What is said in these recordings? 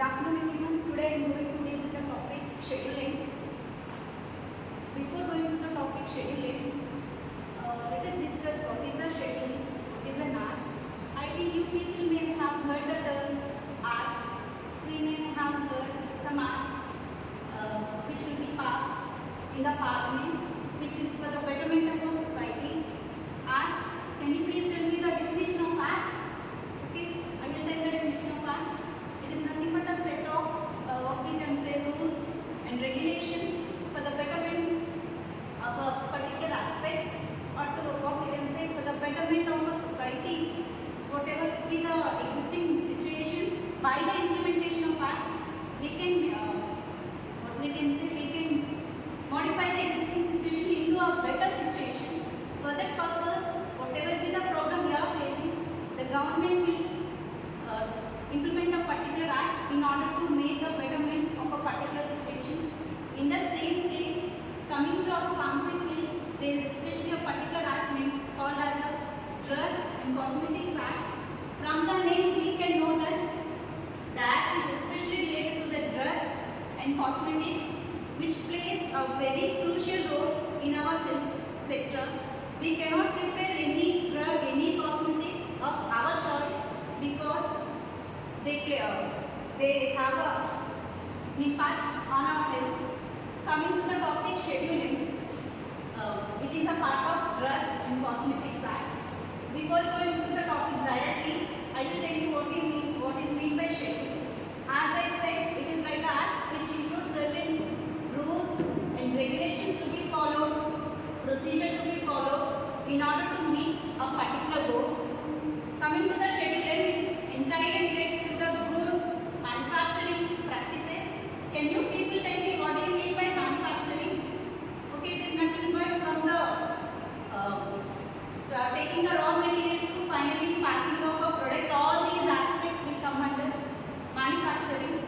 afternoon everyone. Today I am going to deal with the topic scheduling. Before going to the topic scheduling, let us discuss what is a schedule, what is an hour. I think you people may have heard the term hour. We may have heard some acts which will be passed in the parliament, which is for the betterment of our society. Act. Can you please tell me the definition of act? Okay, I will tell the definition of act. It is nothing but a set of what we can say rules and regulations for the betterment of a particular aspect, or to what we can say for the betterment of a society, whatever be the existing situations. By the implementation of act, we can what we can say we can modify the existing situation into a better situation. For that purpose, whatever be the problem we are facing, the government will implement a particular act in order to make the betterment of a particular situation. In the same case, coming to our pharmacy field, there is especially a particular act name called as a Drugs and Cosmetics Act. From the name, we can know that the act is especially related to the drugs and cosmetics, which plays a very crucial role in our health sector. We cannot prepare any drug, any cosmetics of our choice because they have an impact on our health. Coming to the topic scheduling, it is a part of Drugs and Cosmetics Act. Before going to the topic directly, I will tell you what is meant by schedule. As I said, it is like an act which includes certain rules and regulations to be followed, procedure to be followed in order to meet a particular goal. Coming to the schedule, it is entirely related to the good manufacturing practices. Can you people tell me what do you mean by manufacturing? Okay, it is nothing but from the taking the raw material to finally packing of a product. All these aspects will come under manufacturing.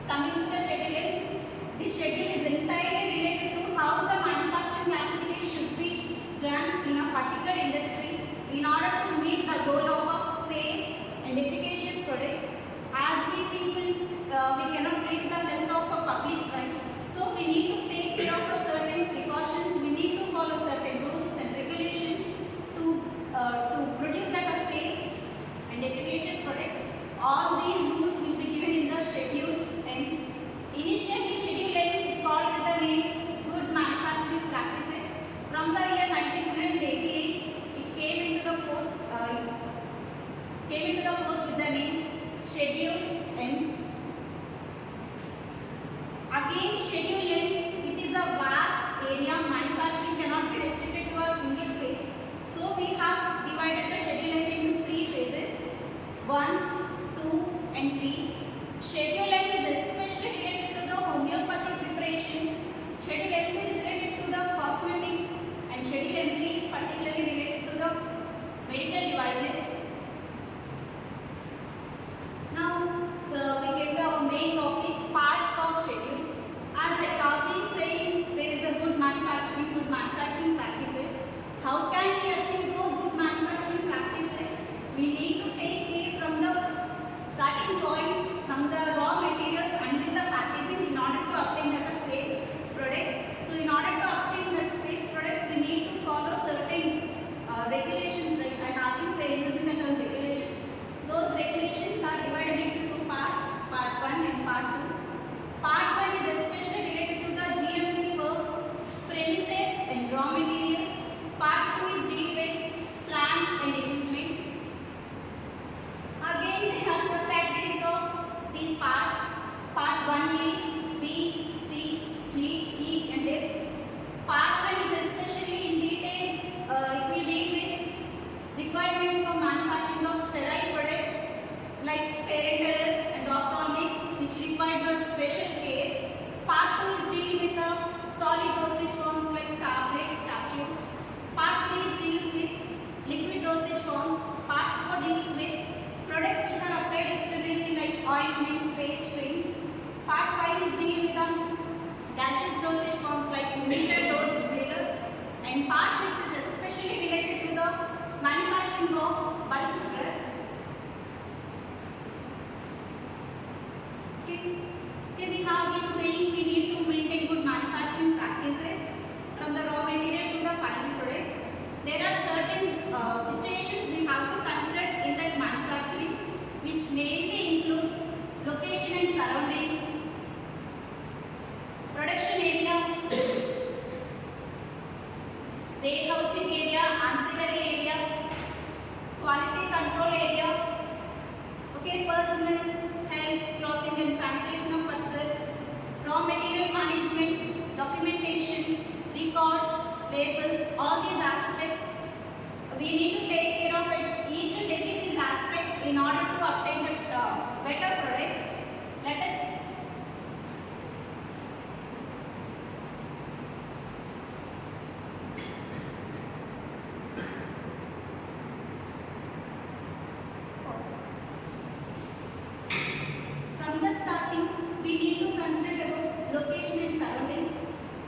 Coming to the scheduling, this schedule is entirely related to how the manufacturing activities should be done in a particular industry in order to meet the goal of a safe and efficacious product. As we people, we cannot play with the health of a public, right? So we need to take care of a certain precautions. We need to follow certain rules and regulations to produce that a safe and efficacious product. All these rules will be given in the schedule. And initially, schedule N is called with the name Good Manufacturing Practices. From the year 1988, it came into the force. With the name Schedule N. Again, Schedule N, it is a vast area. Manufacturing cannot be restricted to a single phase. So we have divided the Schedule N into three phases: 1, 2, and 3. Schedule N is especially related to the homeopathic preparations. Schedule N is related to the cosmetics, and Schedule N3 is particularly related to the medical devices. Now we get to our main topic, parts of schedule. As I have been saying, there is a good manufacturing practices. How can we achieve those good manufacturing practices? We need to take care from the starting point, from the raw materials until the packaging in order to obtain that safe product. So in order to obtain that safe product, we need to follow certain regulations. Right? I have been saying using the term regulation. Those regulations are divided into two parts, part 1 and part 2. Part 1 is especially related to the GMP for premises and raw materials. Part 2 is dealing with plant and equipment. Again, there are subcategories of these parts. Part 1A, B, C, G, E and F. Part 1 is especially in detail, it will deal with requirements for manufacturing of sterile products like parenterals and ophthalmics, which requires a special care. Part 2 is dealing with the solid dosage forms like tablets, capsules. Part 3 is deals with liquid dosage forms. Part 4 deals with products which are applied externally like ointments, paste, creams. Part 5 is dealing with the gaseous dosage forms like metered dose inhalers. And part 6 is especially related to the manufacturing of bulk drugs. Okay, we have been saying we need to maintain good manufacturing practices from the raw material to the final product. There are certain situations we have to consider in that manufacturing, which mainly include location and surroundings, production area, warehousing area, ancillary area, quality control area, okay, personal, health, clothing and sanitation of worker, raw material management, documentation, records, labels, all these aspects. We need to take care of it, each and every these aspects in order to obtain a better product. Let us from the starting, we need to consider about location and surroundings.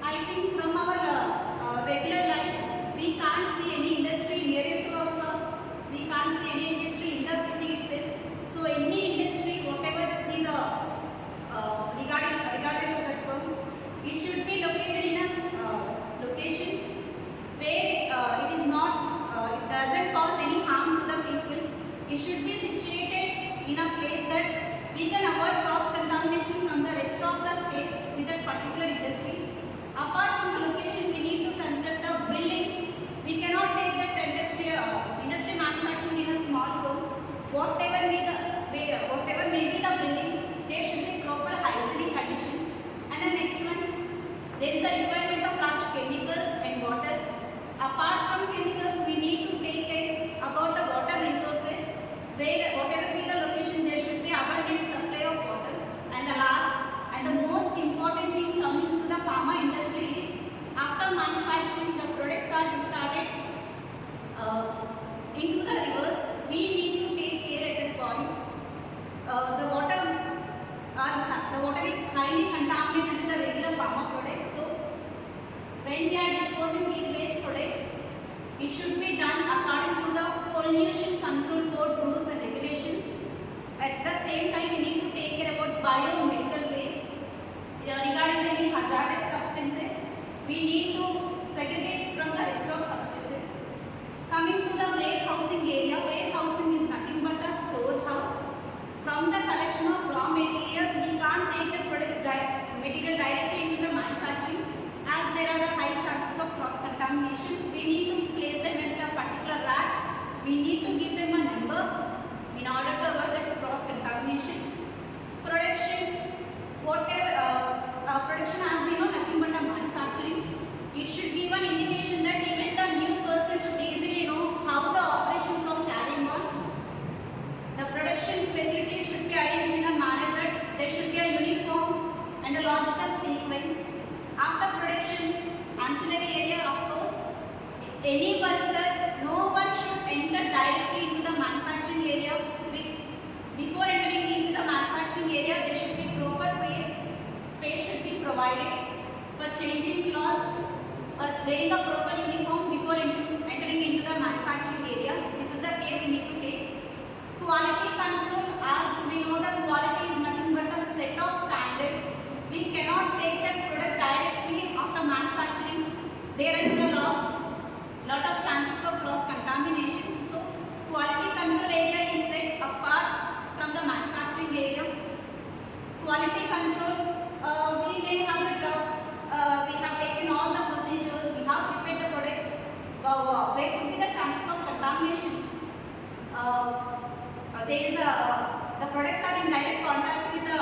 I think from our regular life, we can't see any industry near to our house. We can't see any industry in the city itself. So any industry, whatever be the regardless of that firm, it should be located in a location where it is not, it doesn't cause any harm to the people. It should be situated in a place that we can avoid cross-contamination from the rest of the space with that particular industry. Apart from the location, we need to consider the building. We cannot take that industry manufacturing in a small firm. Whatever may be the building, there should be proper hygienic condition. And the next one, there is the requirement of large chemicals and water. Apart from chemicals, we need to take care about the water resources, where whatever be the location, there should be abundant supply of water. And the last and the most important thing coming to the pharma industry is, after manufacturing, the products are discarded into the rivers. We need to take care at that point. The water is highly contaminated with the regular pharma products. So when we are disposing these waste products, it should be done according to the pollution control board rules and regulations. At the same time, we need to take care about biomedical waste. Regarding any hazardous substances, we need to segregate from the rest of substances. Coming to the warehousing area, warehousing is nothing but a storehouse. From the collection of raw materials, we can't take the products material directly into the manufacturing, as there are high chances of cross-contamination. We need to place them in a particular racks. We need to give them a number in order to avoid that cross-contamination. Production, production has been nothing but a manufacturing. It should give an indication that even the new person should easily know how the operations are carrying on. The production facilities should be arranged in a manner that there should be a uniform and a logical sequence. After production, ancillary area, of course, any worker, no one should enter directly into the manufacturing area. Before entering into the manufacturing area, there should be proper space should be provided for changing clothes, for wearing a proper uniform before entering into the manufacturing area. This is the care we need to take. Quality control, as we know that quality is nothing but a set of standard. We cannot take that product directly after manufacturing. There is a lot of chances for cross-contamination. So, quality control area is set apart from the manufacturing area. Quality control, we may have we have taken all the procedures, we have prepared the product. There could be the chances of contamination. The products are in direct contact with the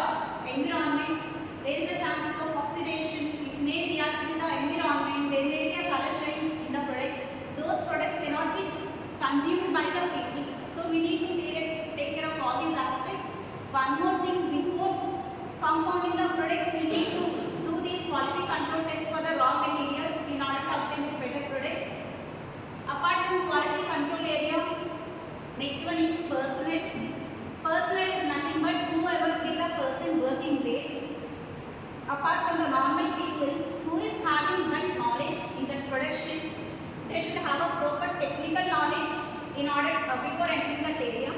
environment. There is a chances of oxidation. It may react with the environment. There may be a color change in the product. Those products cannot be consumed by the people. So we need to take care of all these aspects. One more thing, before compounding the product, we need to do these quality control tests for the raw materials in order to obtain a better product. Apart from quality control area, next one is personnel. Personnel is nothing but whoever be the person working there. Apart from the normal people who is having that knowledge in that production, they should have a proper technical knowledge in order before entering that area.